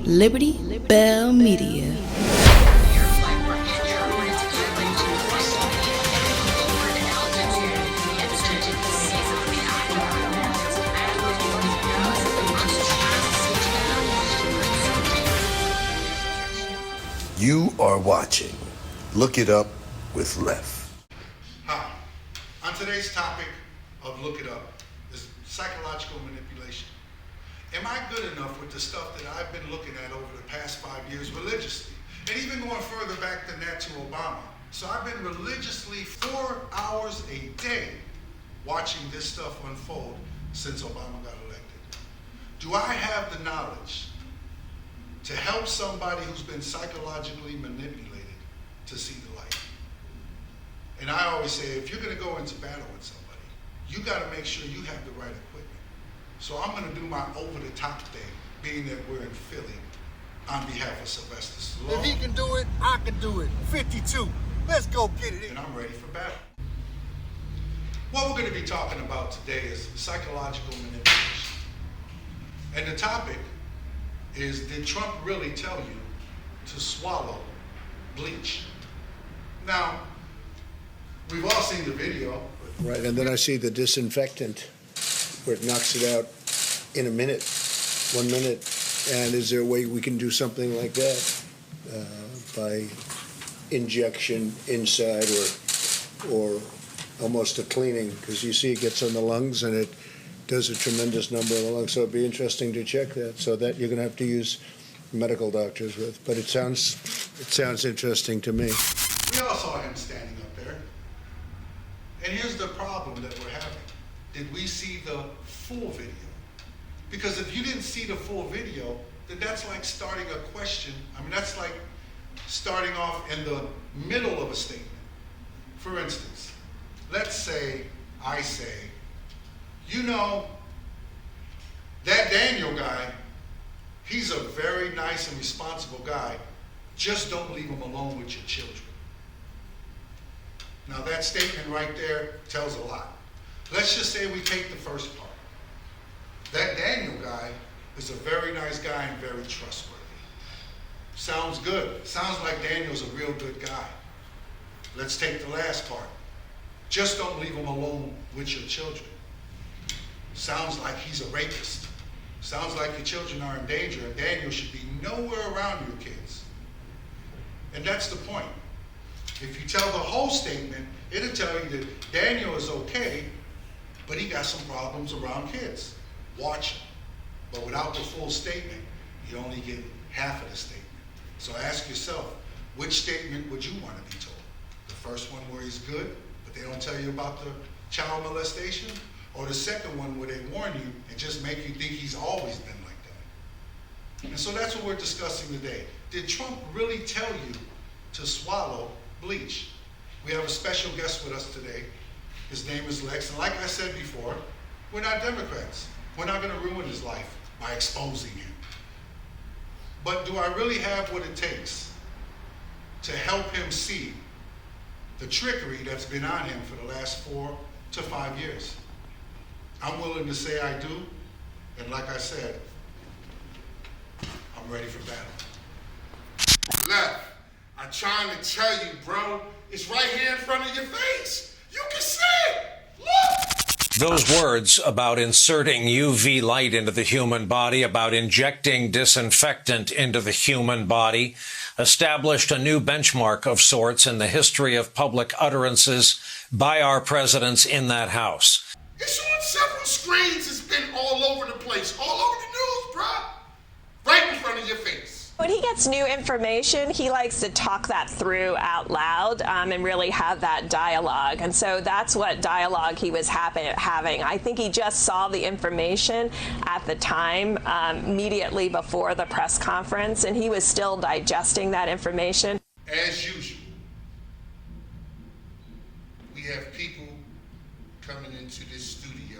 Liberty Bell Media. You are watching Look It Up with LEF. Hi. On today's topic of Look It Up is psychological manipulation. Am I good enough with the stuff that I've been looking at over the past 5 years religiously? And even going further back than that to Obama. So I've been religiously 4 hours a day watching this stuff unfold since Obama got elected. Do I have the knowledge to help somebody who's been psychologically manipulated to see the light? And I always say, if you're going to go into battle with somebody, you got to make sure you have the right equipment. So I'm going to do my over-the-top thing, being that we're in Philly, on behalf of Sylvester Stallone. If he can do it, I can do it. 52. Let's go get it in. And I'm ready for battle. What we're going to be talking about today is psychological manipulation. And the topic is, did Trump really tell you to swallow bleach? Now, we've all seen the video. Right, and then I see the disinfectant where it knocks it out in a minute, 1 minute. And is there a way we can do something like that by injection inside or almost a cleaning? Because you see it gets on the lungs and it does a tremendous number of the lungs. So it'd be interesting to check that. So that you're going to have to use medical doctors with. But it sounds interesting to me. We all saw him standing up there. And here's the problem that we're having. Did we see the full video? Because if you didn't see the full video, then that's like starting a question. I mean, that's like starting off in the middle of a statement. For instance, let's say I say, you know, that Daniel guy, he's a very nice and responsible guy. Just don't leave him alone with your children. Now that statement right there tells a lot. Let's just say we take the first part. That Daniel guy is a very nice guy and very trustworthy. Sounds good. Sounds like Daniel's a real good guy. Let's take the last part. Just don't leave him alone with your children. Sounds like he's a rapist. Sounds like your children are in danger and Daniel should be nowhere around your kids. And that's the point. If you tell the whole statement, it'll tell you that Daniel is okay, but he got some problems around kids. Watch him. But without the full statement, you only get half of the statement. So ask yourself, which statement would you want to be told? The first one where he's good, but they don't tell you about the child molestation? Or the second one where they warn you and just make you think he's always been like that? And so that's what we're discussing today. Did Trump really tell you to swallow bleach? We have a special guest with us today. His name is Lex. And like I said before, we're not Democrats. We're not going to ruin his life by exposing him. But do I really have what it takes to help him see the trickery that's been on him for the last 4 to 5 years? I'm willing to say I do. And like I said, I'm ready for battle. Left. I'm trying to tell you, bro. It's right here in front of your face. You can see it. Look. Those words about inserting UV light into the human body, about injecting disinfectant into the human body, established a new benchmark of sorts in the history of public utterances by our presidents in that house. It's on several screens. It's been all over the place, all over the news, bro. Right in front of your face. When he gets new information, he likes to talk that through out loud and really have that dialogue. And so that's what dialogue he was having. I think he just saw the information at the time, immediately before the press conference, and he was still digesting that information. As usual, we have people coming into this studio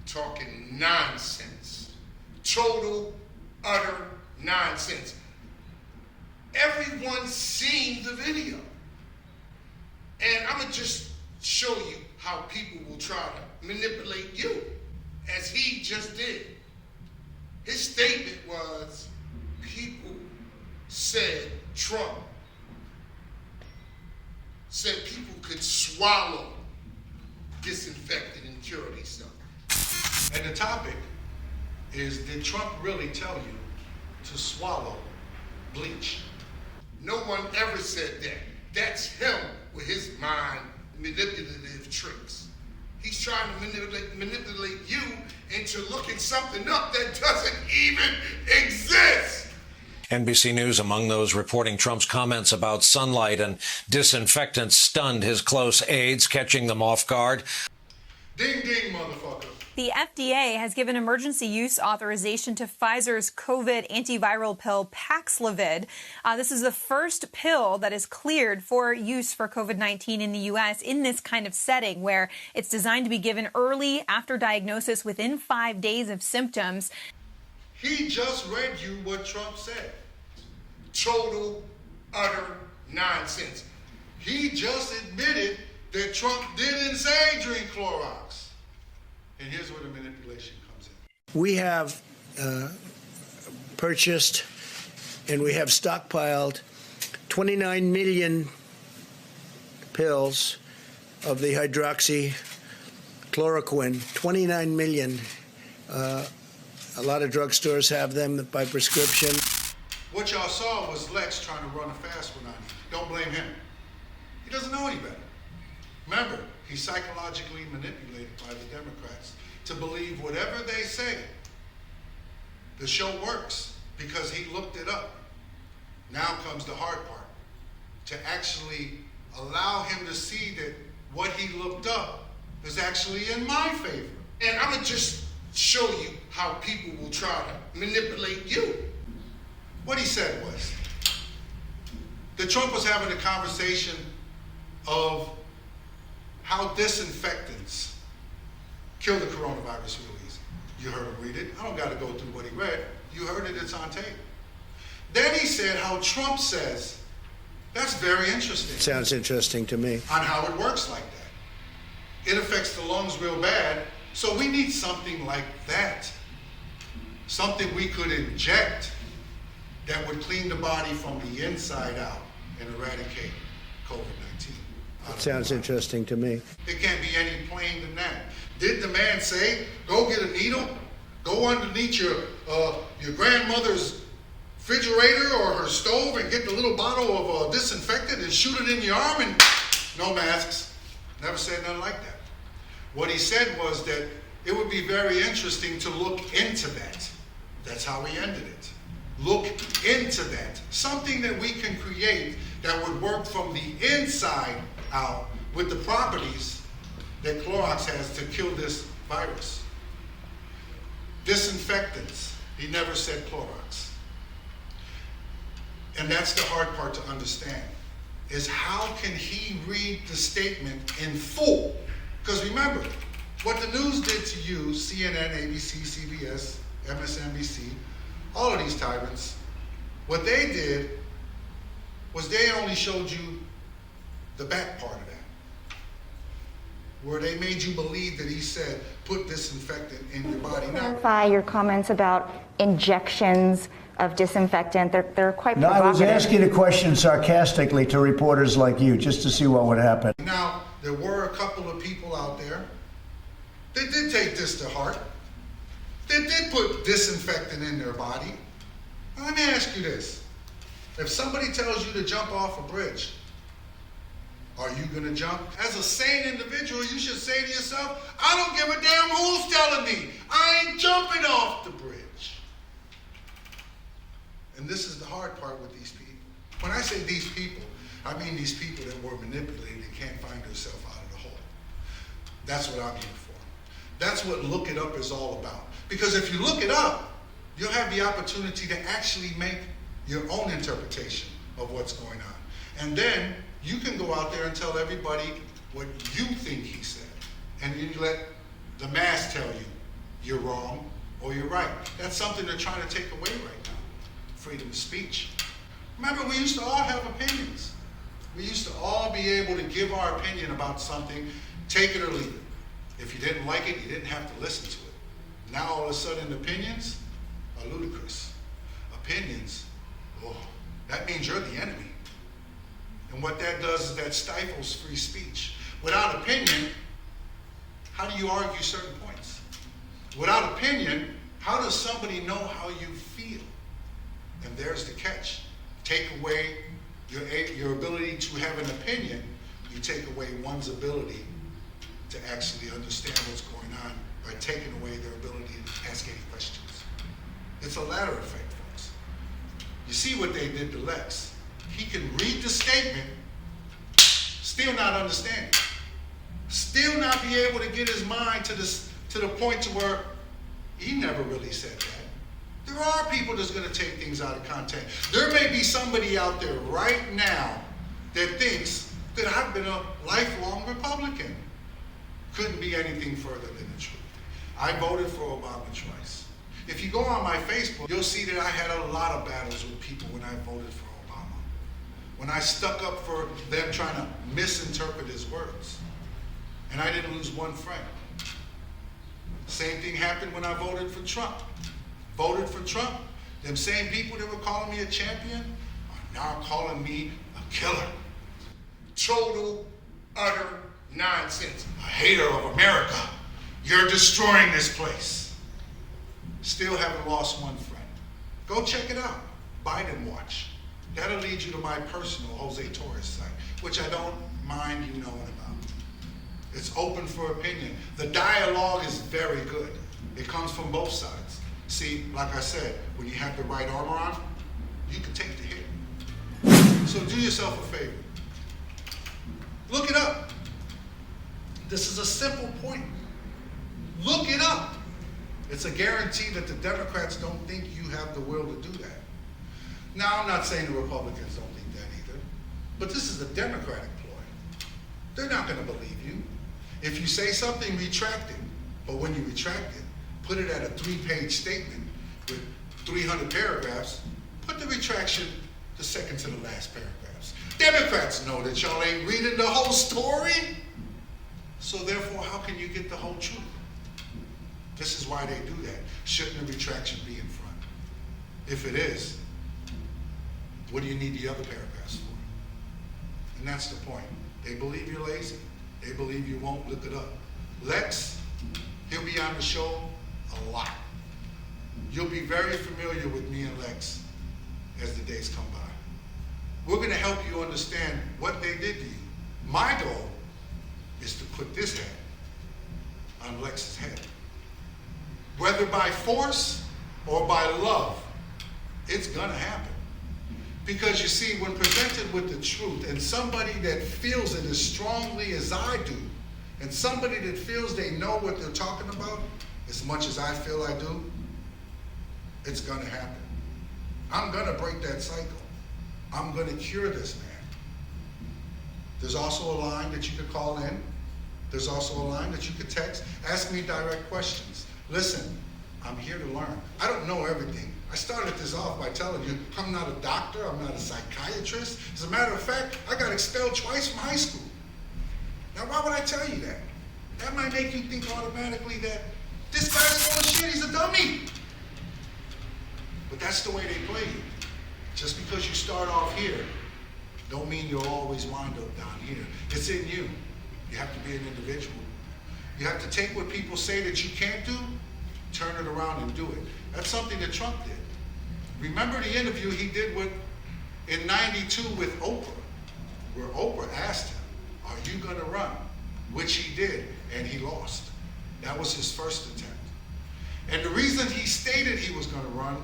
talking nonsense, total, utter nonsense. Everyone's seen the video. And I'm going to just show you how people will try to manipulate you, as he just did. His statement was, people said Trump said people could swallow disinfectant and cure these stuff. And the topic is, did Trump really tell you to swallow bleach? No one ever said that. That's him with his mind manipulative tricks. He's trying to manipulate you into looking something up that doesn't even exist. NBC News, among those reporting Trump's comments about sunlight and disinfectants, stunned his close aides, catching them off guard. Ding, ding, motherfucker. The FDA has given emergency use authorization to Pfizer's COVID antiviral pill Paxlovid. This is the first pill that is cleared for use for COVID-19 in the U.S. in this kind of setting, where it's designed to be given early after diagnosis within 5 days of symptoms. He just read you what Trump said. Total, utter nonsense. He just admitted that Trump didn't say drink Clorox. And here's where the manipulation comes in. We have purchased and we have stockpiled 29 million pills of the hydroxychloroquine, 29 million. A lot of drugstores have them by prescription. What y'all saw was Lex trying to run a fast one on you. Don't blame him. He doesn't know any better. Remember, he's psychologically manipulated by the Democrats to believe whatever they say. The show works because he looked it up. Now comes the hard part, to actually allow him to see that what he looked up is actually in my favor. And I'm gonna just show you how people will try to manipulate you. What he said was that Trump was having a conversation of how disinfectants kill the coronavirus real easy. You heard him read it. I don't got to go through what he read. You heard it. It's on tape. Then he said how Trump says, that's very interesting. Sounds interesting to me. On how it works like that. It affects the lungs real bad, so we need something like that. Something we could inject that would clean the body from the inside out and eradicate COVID-19. Sounds interesting to me. It can't be any plain than that. Did the man say, go get a needle, go underneath your grandmother's refrigerator or her stove and get the little bottle of disinfectant and shoot it in your arm? And no masks. Never said nothing like that. What he said was that it would be very interesting to look into that. That's how he ended it. Look into that. Something that we can create that would work from the inside out with the properties that Clorox has to kill this virus. Disinfectants. He never said Clorox. And that's the hard part to understand, is how can he read the statement in full? Because remember, what the news did to you, CNN, ABC, CBS, MSNBC, all of these tyrants, what they did was they only showed you the back part of that, where they made you believe that he said, put disinfectant in your body. Clarify your comments about injections of disinfectant. They're quite No, provocative. I was asking a question sarcastically to reporters like you, just to see what would happen. Now, there were a couple of people out there that did take this to heart. They did put disinfectant in their body. Now, let me ask you this. If somebody tells you to jump off a bridge, are you going to jump? As a sane individual, you should say to yourself, I don't give a damn who's telling me. I ain't jumping off the bridge. And this is the hard part with these people. When I say these people, I mean these people that were manipulated and can't find themselves out of the hole. That's what I'm here for. That's what Look It Up is all about. Because if you look it up, you'll have the opportunity to actually make your own interpretation of what's going on. And then you can go out there and tell everybody what you think he said. And you let the mass tell you you're wrong or you're right. That's something they're trying to take away right now. Freedom of speech. Remember, we used to all have opinions. We used to all be able to give our opinion about something, take it or leave it. If you didn't like it, you didn't have to listen to it. Now all of a sudden opinions are ludicrous. opinions, oh, that means you're the enemy. And what that does is that stifles free speech. Without opinion, how do you argue certain points? Without opinion, how does somebody know how you feel? And there's the catch. Take away your ability to have an opinion, you take away one's ability to actually understand what's going on by taking away their ability to ask any questions. It's a ladder effect, folks. You see what they did to Lex. He can read the statement, still not understand it. Still not be able to get his mind to the point to where he never really said that. There are people that's going to take things out of context. There may be somebody out there right now that thinks that I've been a lifelong Republican. Couldn't be anything further than the truth. I voted for Obama twice. If you go on my Facebook, you'll see that I had a lot of battles with people when I voted for Obama. When I stuck up for them trying to misinterpret his words. And I didn't lose one friend. Same thing happened when I voted for Trump. Voted for Trump, them same people that were calling me a champion are now calling me a killer. Total, utter nonsense. A hater of America. You're destroying this place. Still haven't lost one friend. Go check it out. Biden Watch. That'll lead you to my personal Jose Torres site, which I don't mind you knowing about. It's open for opinion. The dialogue is very good. It comes from both sides. See, like I said, when you have the right armor on, you can take the hit. So do yourself a favor. Look it up. This is a simple point. Look it up. It's a guarantee that the Democrats don't think you have the will to do that. Now, I'm not saying the Republicans don't think that either, but this is a Democratic ploy. They're not going to believe you. If you say something, retract it. But when you retract it, put it at a 3-page statement with 300 paragraphs, put the retraction the second to the last paragraphs. Democrats know that y'all ain't reading the whole story, so therefore, how can you get the whole truth? This is why they do that. Shouldn't the retraction be in front? If it is, what do you need the other paragraphs for? And that's the point. They believe you're lazy. They believe you won't look it up. Lex, he'll be on the show a lot. You'll be very familiar with me and Lex as the days come by. We're going to help you understand what they did to you. My goal is to put this head on Lex's head. Whether by force or by love, it's going to happen. Because you see, when presented with the truth, and somebody that feels it as strongly as I do, and somebody that feels they know what they're talking about, as much as I feel I do, it's going to happen. I'm going to break that cycle. I'm going to cure this man. There's also a line that you could call in. There's also a line that you could text. Ask me direct questions. Listen, I'm here to learn. I don't know everything. I started this off by telling you I'm not a doctor, I'm not a psychiatrist. As a matter of fact, I got expelled twice from high school. Now, why would I tell you that? That might make you think automatically that this guy's full of shit, he's a dummy. But that's the way they play you. Just because you start off here, don't mean you'll always wind up down here. It's in you. You have to be an individual. You have to take what people say that you can't do, turn it around and do it. That's something that Trump did. Remember the interview he did in '92 with Oprah, where Oprah asked him, are you going to run? Which he did, and he lost. That was his first attempt. And the reason he stated he was going to run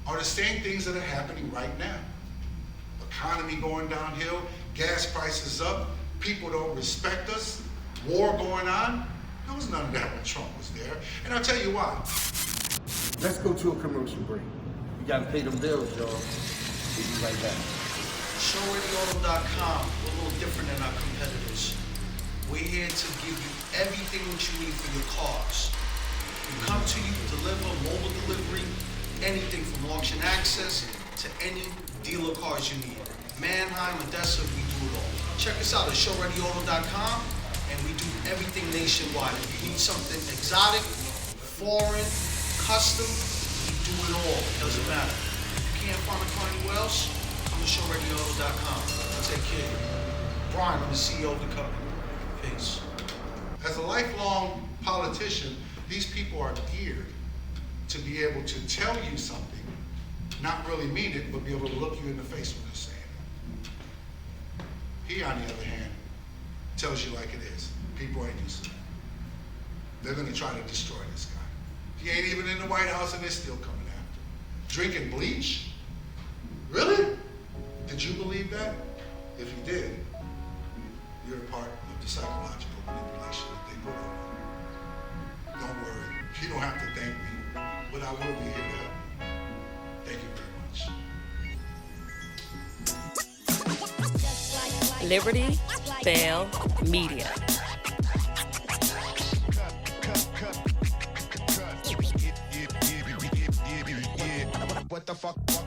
are the same things that are happening right now. Economy going downhill, gas prices up, people don't respect us, war going on. There was none of that when Trump was there. And I'll tell you why. Let's go to a commercial break. We gotta pay them bills, y'all. We'll be right back. ShowReadyAuto.com, we're a little different than our competitors. We're here to give you everything what you need for your cars. We come to you, deliver, mobile delivery, anything from auction access to any dealer cars you need. Manheim, Odessa, we do it all. Check us out at ShowReadyAuto.com, and we do everything nationwide. If you need something exotic, foreign, custom, we do it all. It doesn't matter. can't find anywhere else, come to showradio.com. Take care. Brian, I'm the CEO of the company. Peace. As a lifelong politician, these people are geared to be able to tell you something, not really mean it, but be able to look you in the face when they're saying it. He, on the other hand, tells you like it is. People ain't used to that. They're gonna try to destroy this guy. He ain't even in the White House and they're still coming after him. Drinking bleach? Really? Did you believe that? If you did, you're a part of the psychological manipulation that they put on you. Don't worry, you don't have to thank me, but I will be here to help you. Thank you very much. Liberty Bell Media. What the fuck?